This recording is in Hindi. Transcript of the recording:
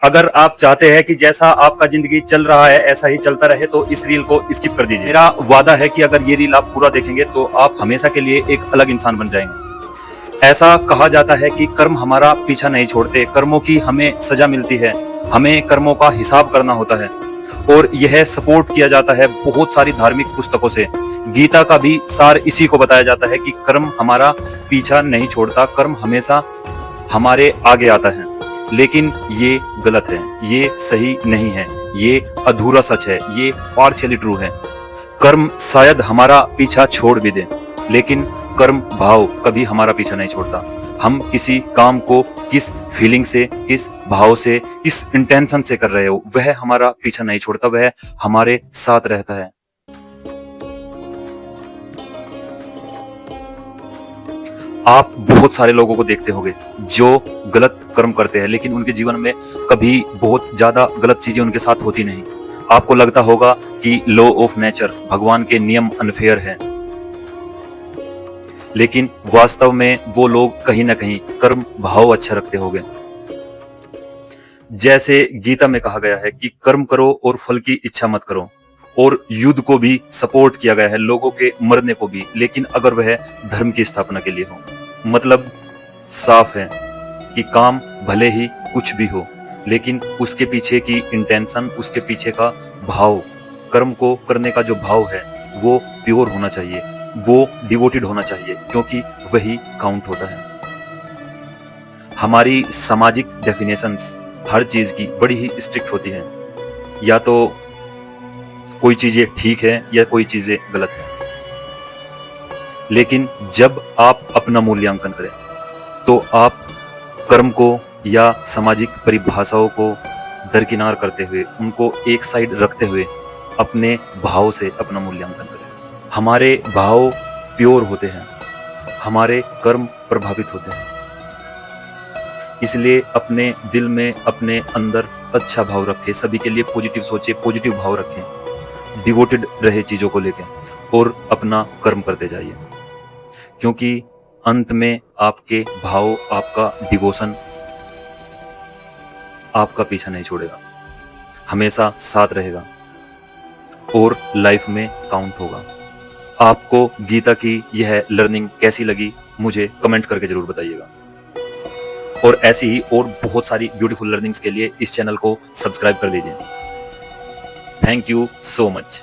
अगर आप चाहते हैं कि जैसा आपका जिंदगी चल रहा है ऐसा ही चलता रहे तो इस रील को स्किप कर दीजिए। मेरा वादा है कि अगर ये रील आप पूरा देखेंगे तो आप हमेशा के लिए एक अलग इंसान बन जाएंगे। ऐसा कहा जाता है कि कर्म हमारा पीछा नहीं छोड़ते, कर्मों की हमें सजा मिलती है, हमें कर्मों का हिसाब करना होता है। और यह सपोर्ट किया जाता है बहुत सारी धार्मिक पुस्तकों से। गीता का भी सार इसी को बताया जाता है कि कर्म हमारा पीछा नहीं छोड़ता, कर्म हमेशा हमारे आगे आता है। लेकिन ये गलत है, ये सही नहीं है, ये अधूरा सच है, ये पार्शियली ट्रू है। कर्म शायद हमारा पीछा छोड़ भी दे, लेकिन कर्म भाव कभी हमारा पीछा नहीं छोड़ता। हम किसी काम को किस फीलिंग से, किस भाव से, किस इंटेंशन से कर रहे हो, वह हमारा पीछा नहीं छोड़ता, वह हमारे साथ रहता है। आप बहुत सारे लोगों को देखते होंगे जो गलत कर्म करते हैं, लेकिन उनके जीवन में कभी बहुत ज्यादा गलत चीजें उनके साथ होती नहीं। आपको लगता होगा कि लॉ ऑफ नेचर, भगवान के नियम अनफेयर है, लेकिन वास्तव में वो लोग कहीं ना कहीं कर्म भाव अच्छा रखते होंगे। जैसे गीता में कहा गया है कि कर्म करो और फल की इच्छा मत करो, और युद्ध को भी सपोर्ट किया गया है, लोगों के मरने को भी, लेकिन अगर वह धर्म की स्थापना के लिए हो। मतलब साफ है कि काम भले ही कुछ भी हो, लेकिन उसके पीछे की इंटेंशन, उसके पीछे का भाव, कर्म को करने का जो भाव है वो प्योर होना चाहिए, वो डिवोटेड होना चाहिए, क्योंकि वही काउंट होता है। हमारी सामाजिक डेफिनेशंस हर चीज की बड़ी ही स्ट्रिक्ट होती हैं, या तो कोई चीजें ठीक है या कोई चीजें गलत है। लेकिन जब आप अपना मूल्यांकन करें तो आप कर्म को या सामाजिक परिभाषाओं को दरकिनार करते हुए, उनको एक साइड रखते हुए अपने भाव से अपना मूल्यांकन करें। हमारे भाव प्योर होते हैं, हमारे कर्म प्रभावित होते हैं। इसलिए अपने दिल में, अपने अंदर अच्छा भाव रखें, सभी के लिए पॉजिटिव सोचे, पॉजिटिव भाव रखें, डिवोटेड रहे चीजों को लेकर, और अपना कर्म करते जाइए। क्योंकि अंत में आपके भाव, आपका डिवोशन आपका पीछा नहीं छोड़ेगा, हमेशा साथ रहेगा और लाइफ में काउंट होगा। आपको गीता की यह लर्निंग कैसी लगी मुझे कमेंट करके जरूर बताइएगा। और ऐसी ही और बहुत सारी ब्यूटीफुल लर्निंग्स के लिए इस चैनल को सब्सक्राइब कर दीजिए। Thank you so much.